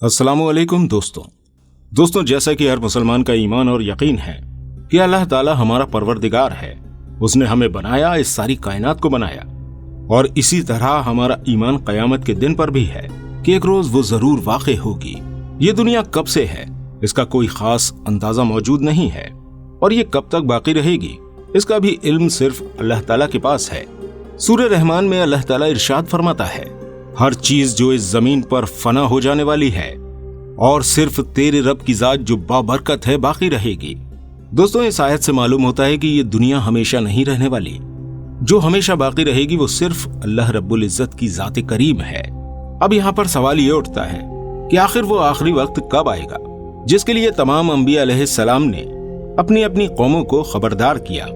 अस्सलामुअलैकुम दोस्तों, जैसा कि हर मुसलमान का ईमान और यकीन है कि अल्लाह ताला हमारा परवरदिगार है, उसने हमें बनाया, इस सारी कायनात को बनाया। और इसी तरह हमारा ईमान क़यामत के दिन पर भी है कि एक रोज वो जरूर वाक़ई होगी। ये दुनिया कब से है इसका कोई खास अंदाजा मौजूद नहीं है, और ये कब तक बाकी रहेगी इसका भी इल्म सिर्फ अल्लाह ताला के पास है। सूरह रहमान में अल्लाह ताला इरशाद फरमाता है, हर चीज जो इस जमीन पर फना हो जाने वाली है और सिर्फ तेरे रब की जात जो बाबरकत है बाकी रहेगी। दोस्तों, इस आयत से मालूम होता है कि ये दुनिया हमेशा नहीं रहने वाली। जो हमेशा बाकी रहेगी वो सिर्फ अल्लाह रब्बुल इज्जत की जात करीम है। अब यहाँ पर सवाल ये उठता है कि आखिर वो आखिरी वक्त कब आएगा जिसके लिए तमाम अंबिया अलैहिस्सलाम ने अपनी अपनी कौमों को खबरदार किया,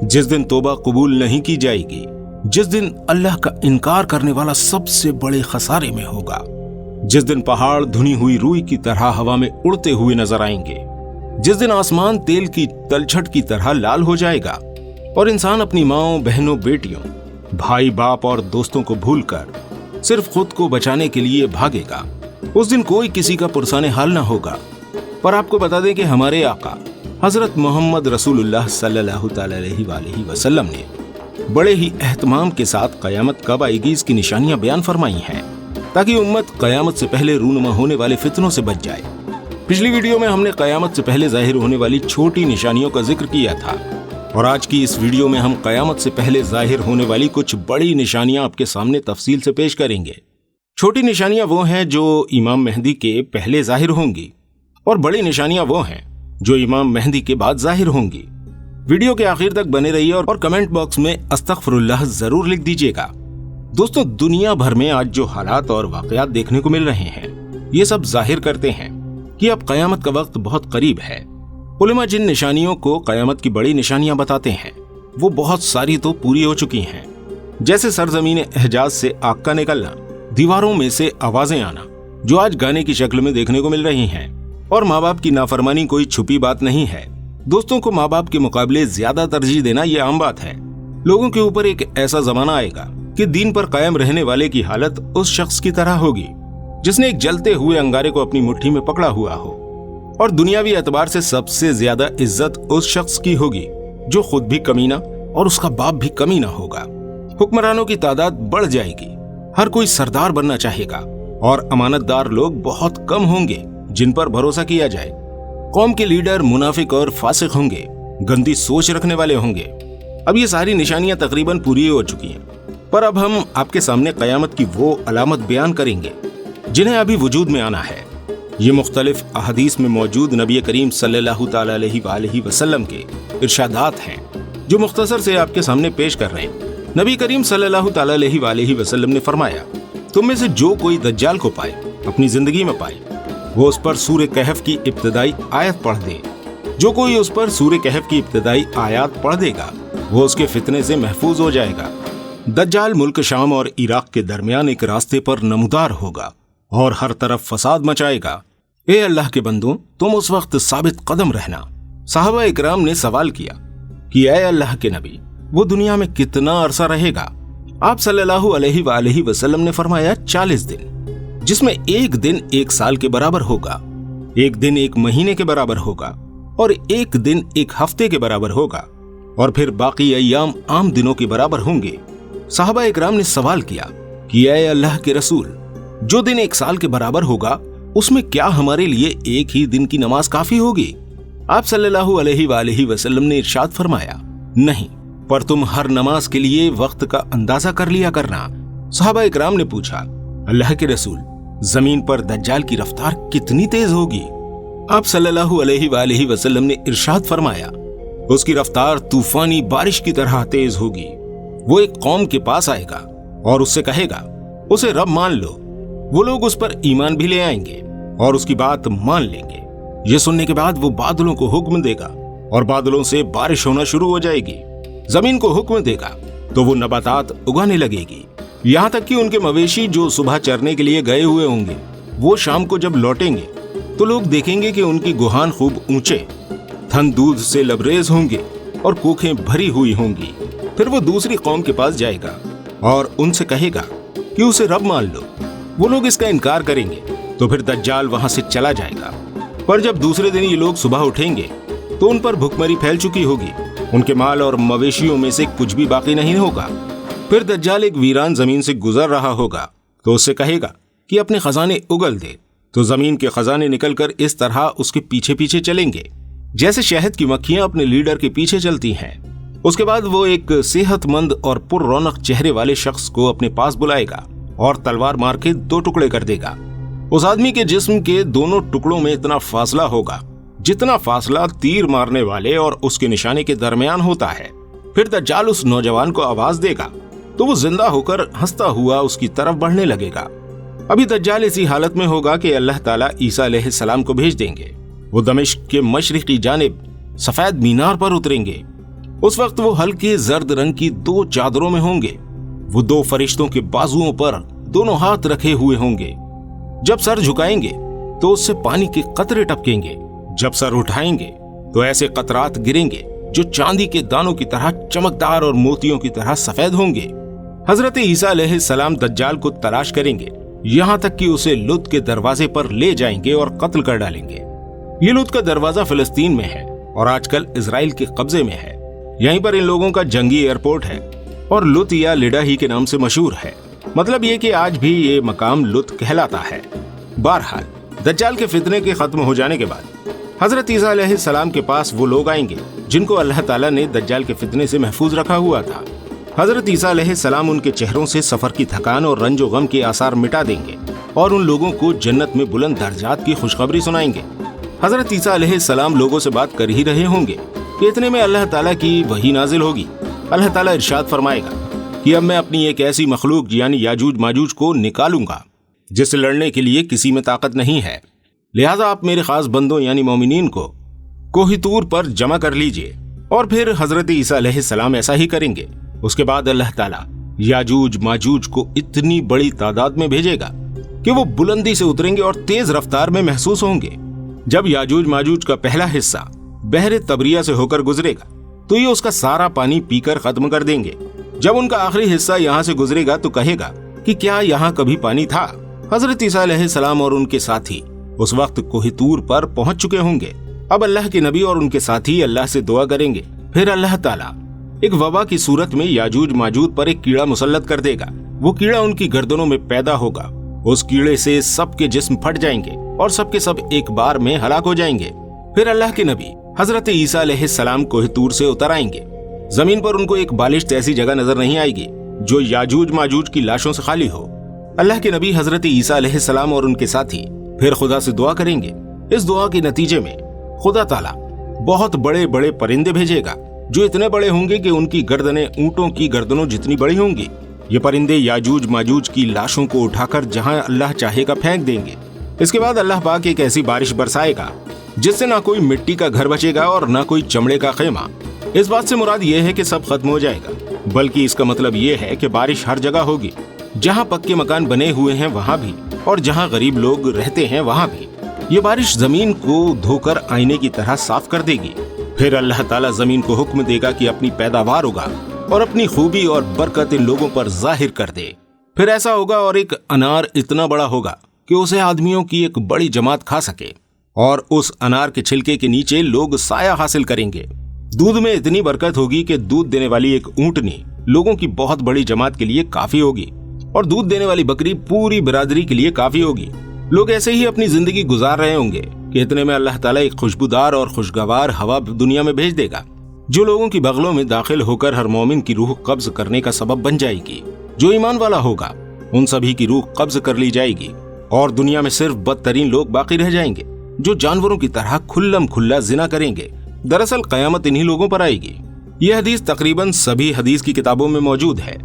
जिस दिन तौबा कबूल नहीं की जाएगी, जिस दिन अल्लाह का इनकार करने वाला सबसे बड़े खसारे में होगा, जिस दिन पहाड़ धुनी हुई रूई की तरह हवा में उड़ते हुए नजर आएंगे, जिस दिन आसमान तेल की तलछट की तरह लाल हो जाएगा और इंसान अपनी माँओं, बहनों, बेटियों, भाई, बाप और दोस्तों को भूलकर सिर्फ खुद को बचाने के लिए भागेगा। उस दिन कोई किसी का पुरसाने हाल ना होगा। पर आपको बता दें कि हमारे आका हजरत मोहम्मद रसूलुल्लाह सल्लल्लाहु अलैहि वसल्लम ने बड़े ही एहतमाम के साथ कयामत कब आएगी इसकी निशानियां बयान फरमाई हैं, ताकि उम्मत कयामत से पहले रूनुमा होने वाले फितनों से बच जाए। पिछली वीडियो में हमने कयामत से पहले जाहिर होने वाली छोटी निशानियों का जिक्र किया था, और आज की इस वीडियो में हम कयामत से पहले जाहिर होने वाली कुछ बड़ी निशानियां आपके सामने तफसील से पेश करेंगे। छोटी निशानियां वो हैं जो इमाम मेहदी के पहले जाहिर होंगी, और बड़ी निशानियां वो हैं जो इमाम मेहदी के बाद जाहिर होंगी। वीडियो के आखिर तक बने रहिए और कमेंट बॉक्स में अस्तगफिरुल्लाह जरूर लिख दीजिएगा। दोस्तों, दुनिया भर में आज जो हालात और वाकयात देखने को मिल रहे हैं, ये सब जाहिर करते हैं कि अब कयामत का वक्त बहुत करीब है। उलमा जिन निशानियों को कयामत की बड़ी निशानियां बताते हैं वो बहुत सारी तो पूरी हो चुकी हैं, जैसे सरजमीन एहजाज से आग का निकलना, दीवारों में से आवाजें आना जो आज गाने की शक्ल में देखने को मिल रही हैं, और माँ बाप की नाफरमानी कोई छुपी बात नहीं है। दोस्तों को माँ बाप के मुकाबले ज्यादा तरजीह देना ये आम बात है। लोगों के ऊपर एक ऐसा जमाना आएगा कि दीन पर कायम रहने वाले की हालत उस शख्स की तरह होगी जिसने एक जलते हुए अंगारे को अपनी मुट्ठी में पकड़ा हुआ हो, और दुनियावी एतबार से सबसे ज्यादा इज्जत उस शख्स की होगी जो खुद भी कमीना और उसका बाप भी कमीना होगा। हुक्मरानों की तादाद बढ़ जाएगी, हर कोई सरदार बनना चाहेगा, और अमानतदार लोग बहुत कम होंगे जिन पर भरोसा किया जाए। कौम के लीडर मुनाफिक और फासिक होंगे, गंदी सोच रखने वाले होंगे। अब ये सारी निशानियां तकरीबन पूरी हो चुकी हैं, पर अब हम आपके सामने कयामत की वो अलामत बयान करेंगे जिन्हें अभी वजूद में आना है। ये मुख्तलिफ अहदीस में मौजूद नबी करीम सल्लल्लाहु अलैहि वसल्लम के इरशादात हैं जो मुख्तसर से आपके सामने पेश कर रहे हैं। नबी करीम सल्लल्लाहु अलैहि वसल्लम ने फरमाया, तुम में से जो कोई दज्जाल को पाए, अपनी जिंदगी में पाए, वो उस पर सूरह कहफ की इब्तिदाई आयत पढ़ दे। जो कोई उस पर सूरह कहफ की इब्तिदाई आयत पढ़ देगा वो उसके फितने से महफूज हो जाएगा। दज्जाल मुल्क शाम और इराक के दरमियान एक रास्ते पर नमूदार होगा और हर तरफ फसाद मचाएगा। ए अल्लाह के बंदों, तुम उस वक्त साबित कदम रहना। साहबा इकराम ने सवाल किया कि ए अल्लाह के नबी, वो दुनिया में कितना अरसा रहेगा? आप सल्लल्लाहु अलैहि वसल्लम ने फरमाया 40 दिन, जिसमें एक दिन एक साल के बराबर होगा, एक दिन एक महीने के बराबर होगा, और एक दिन एक हफ्ते के बराबर होगा, और फिर बाकी अय्याम आम दिनों के बराबर होंगे। साहबा इकराम ने सवाल किया कि ऐ अल्लाह के रसूल, जो दिन एक साल के बराबर होगा उसमें क्या हमारे लिए एक ही दिन की नमाज काफी होगी? आप सल्लल्लाहु अलैहि वसल्लम ने इरशाद फरमाया, नहीं, पर तुम हर नमाज के लिए वक्त का अंदाजा कर लिया करना। साहबा इकराम ने पूछा, अल्लाह के रसूल, जमीन पर दज्जाल की रफ्तार कितनी तेज होगी? आप सल्लल्लाहु अलैहि वसल्लम ने इरशाद फरमाया, उसकी रफ्तार तूफानी बारिश की तरह तेज होगी। वो एक कौम के पास आएगा और उससे कहेगा, उसे रब मान लो। वो लोग उस पर ईमान भी ले आएंगे और उसकी बात मान लेंगे। ये सुनने के बाद वो बादलों को हुक्म देगा और बादलों से बारिश होना शुरू हो जाएगी। जमीन को हुक्म देगा तो वो नबातात उगाने लगेगी, यहाँ तक कि उनके मवेशी जो सुबह चरने के लिए गए हुए होंगे वो शाम को जब लौटेंगे तो लोग देखेंगे कि उनकी गुहान खूब ऊंचे, थन दूध से लबरेज होंगे और कोखें भरी हुई होंगी। फिर वो दूसरी कौम के पास जाएगा और उनसे कहेगा कि उसे रब मान लो। वो लोग इसका इनकार करेंगे तो फिर दज्जाल वहां से चला जाएगा। पर जब दूसरे दिन ये लोग सुबह उठेंगे तो उन पर भुखमरी फैल चुकी होगी, उनके माल और मवेशियों में से कुछ भी बाकी नहीं होगा। फिर दज्जाल एक वीरान जमीन से गुजर रहा होगा तो उससे कहेगा कि अपने खजाने उगल दे, तो जमीन के खजाने निकलकर इस तरह उसके पीछे पीछे चलेंगे जैसे शहद की मक्खियां अपने लीडर के पीछे चलती हैं। उसके बाद वो एक सेहतमंद और पुररौनक चेहरे वाले शख्स को अपने पास बुलाएगा और तलवार मार के 2 टुकड़े कर देगा। उस आदमी के जिस्म के दोनों टुकड़ों में इतना फासला होगा जितना फासला तीर मारने वाले और उसके निशाने के दरमियान होता है। फिर दज्जाल उस नौजवान को आवाज देगा तो वो जिंदा होकर हंसता हुआ उसकी तरफ बढ़ने लगेगा। अभी दज्जाल इसी हालत में होगा कि अल्लाह ताला ईसा अलैहिस्सलाम को भेज देंगे। वो दमिश्क के मशरिकी जानिब सफेद मीनार पर उतरेंगे। उस वक्त वो हल्के जर्द रंग की 2 चादरों में होंगे। वो 2 फरिश्तों के बाजुओं पर दोनों हाथ रखे हुए होंगे। जब सर झुकाएंगे तो उससे पानी के कतरे टपकेंगे। जब सर उठाएंगे तो ऐसे कतरात गिरेंगे जो चांदी के दानों की तरह चमकदार और मोतियों की तरह सफेद होंगे। हजरत ईसा अलैहिस्सलाम दज्जाल को तलाश करेंगे, यहाँ तक कि उसे लुद के दरवाजे पर ले जाएंगे और कत्ल कर डालेंगे। ये लुद का दरवाजा फिलिस्तीन में है और आजकल इजराइल के कब्जे में है। यहीं पर इन लोगों का जंगी एयरपोर्ट है और लुत या लिडा ही के नाम से मशहूर है। मतलब ये कि आज भी ये मकाम लुत कहलाता है। बहरहाल दज्जाल के फितने के खत्म हो जाने के बाद हजरत ईसा अलैहिस्सलाम के पास वो लोग आएंगे जिनको अल्लाह ताला ने दज्जाल के फितने से महफूज रखा हुआ था। हजरत ईसा अलैहिस्सलाम उनके चेहरों से सफर की थकान और रंजो गम के आसार मिटा देंगे और उन लोगों को जन्नत में बुलंद दर्जात की खुशखबरी सुनाएंगे। हजरत ईसा अलैहिस्सलाम लोगों से बात कर ही रहे होंगे कि इतने में अल्लाह ताला की वही नाजिल होगी। अल्लाह ताला इरशाद फरमाएगा कि अब मैं अपनी एक ऐसी मखलूक यानी याजूज माजूज को निकालूंगा जिससे लड़ने के लिए किसी में ताकत नहीं है। लिहाजा आप मेरे खास बंदों यानी मोमिनीन को कोहितूर पर जमा कर लीजिए। और फिर हजरत ईसा अलैहिस्सलाम ऐसा ही करेंगे। उसके बाद अल्लाह ताला याजूज माजूज को इतनी बड़ी तादाद में भेजेगा कि वो बुलंदी से उतरेंगे और तेज रफ्तार में महसूस होंगे। जब याजूज माजूज का पहला हिस्सा बहरे तबरिया से होकर गुजरेगा तो ये उसका सारा पानी पीकर खत्म कर देंगे। जब उनका आखिरी हिस्सा यहाँ से गुजरेगा तो कहेगा कि क्या यहाँ कभी पानी था। हजरत ईसा अलैहिस्सलाम और उनके साथी उस वक्त कोहितूर पर पहुंच चुके होंगे। अब अल्लाह के नबी और उनके साथी अल्लाह से दुआ करेंगे। फिर अल्लाह ताला एक वबा की सूरत में याजूज माजूज पर एक कीड़ा मुसल्लत कर देगा। वो कीड़ा उनकी गर्दनों में पैदा होगा। उस कीड़े से सबके जिस्म फट जाएंगे और सबके सब एक बार में हलाक हो जाएंगे। फिर अल्लाह के नबी हजरत ईसा अलैहिस्सलाम कोहितूर से उतर आएंगे। जमीन पर उनको एक बालिश ऐसी जगह नजर नहीं आएगी जो याजूज माजूज की लाशों से खाली हो। अल्लाह के नबी हजरत ईसा अलैहिस्सलाम और उनके साथी फिर खुदा से दुआ करेंगे। इस दुआ के नतीजे में खुदा ताला बहुत बड़े बड़े परिंदे भेजेगा जो इतने बड़े होंगे कि उनकी गर्दनें ऊंटों की गर्दनों जितनी बड़ी होंगी। ये परिंदे याजूज माजूज की लाशों को उठाकर जहां अल्लाह चाहेगा फेंक देंगे। इसके बाद अल्लाह पाक एक ऐसी बारिश बरसाएगा जिससे ना कोई मिट्टी का घर बचेगा और ना कोई चमड़े का खेमा। इस बात से मुराद ये है कि सब खत्म हो जाएगा, बल्कि इसका मतलब ये है कि बारिश हर जगह होगी। जहाँ पक्के मकान बने हुए हैं वहाँ भी और जहाँ गरीब लोग रहते हैं वहाँ भी। ये बारिश जमीन को धोकर आईने की तरह साफ कर देगी। फिर अल्लाह ताला जमीन को हुक्म देगा कि अपनी पैदावार उगा और अपनी खूबी और बरकत इन लोगों पर जाहिर कर दे। फिर ऐसा होगा और एक अनार इतना बड़ा होगा कि उसे आदमियों की एक बड़ी जमात खा सके और उस अनार के छिलके के नीचे लोग साया हासिल करेंगे। दूध में इतनी बरकत होगी कि दूध देने वाली एक ऊंटनी लोगों की बहुत बड़ी जमात के लिए काफी होगी और दूध देने वाली बकरी पूरी बिरादरी के लिए काफी होगी। लोग ऐसे ही अपनी जिंदगी गुजार रहे होंगे कि इतने में अल्लाह ताला एक खुशबूदार और खुशगवार हवा दुनिया में भेज देगा जो लोगों की बगलों में दाखिल होकर हर मोमिन की रूह कब्ज करने का सबब बन जाएगी। जो ईमान वाला होगा उन सभी की रूह कब्ज कर ली जाएगी और दुनिया में सिर्फ बदतरीन लोग बाकी रह जाएंगे जो जानवरों की तरह खुल्लम खुल्ला जिना करेंगे। दरअसल कयामत इन्हीं लोगों पर आएगी। यह हदीस तकरीबन सभी हदीस की किताबों में मौजूद है।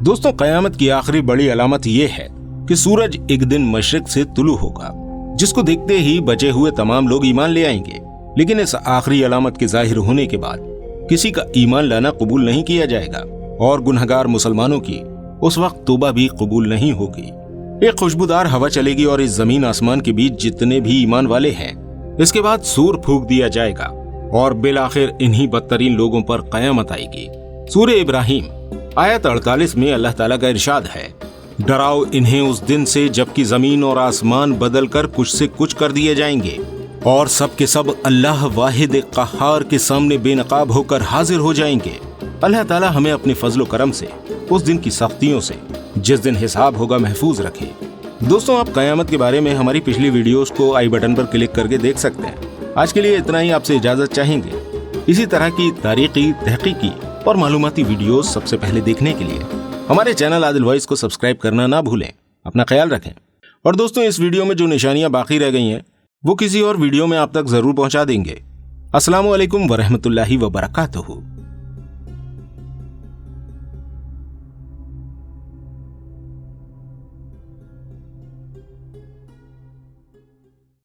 दोस्तों, कयामत की आखिरी बड़ी अलामत यह है कि सूरज एक दिन मशरिक से तुलू होगा जिसको देखते ही बचे हुए तमाम लोग ईमान ले आएंगे। लेकिन इस आखिरी अलामत के जाहिर होने के बाद किसी का ईमान लाना कबूल नहीं किया जाएगा और गुनहगार मुसलमानों की उस वक्त तौबा भी कबूल नहीं होगी। एक खुशबूदार हवा चलेगी और इस जमीन आसमान के बीच जितने भी ईमान वाले हैं इसके बाद सूर फूंक दिया जाएगा और बिलाखिर इन्हीं बदतरीन लोगों पर कयामत आएगी। सूरह इब्राहिम आयत 48 में अल्लाह ताला का इरशाद है, डराओ इन्हें उस दिन से जबकि जमीन और आसमान बदल कर कुछ से कुछ कर दिए जाएंगे और सब के सब अल्लाह वाहिद क़हार के सामने बेनकाब होकर हाजिर हो जाएंगे। अल्लाह ताला हमें अपने फजलो करम से उस दिन की सख्तियों से जिस दिन हिसाब होगा महफूज रखे। दोस्तों, आप कयामत के बारे में हमारी पिछली वीडियोस को आई बटन पर क्लिक करके देख सकते हैं। आज के लिए इतना ही, आपसे इजाजत चाहेंगे। इसी तरह की तारीखी, तहकीकी और मालूमाती वीडियोस सबसे पहले देखने के लिए हमारे चैनल आदिल वॉइस को सब्सक्राइब करना ना भूलें। अपना ख्याल रखें। और दोस्तों, इस वीडियो में जो निशानियां बाकी रह गई हैं वो किसी और वीडियो में आप तक जरूर पहुंचा देंगे। अस्सलामु अलैकुम वरहमतुल्लाहि वबरकातुहू।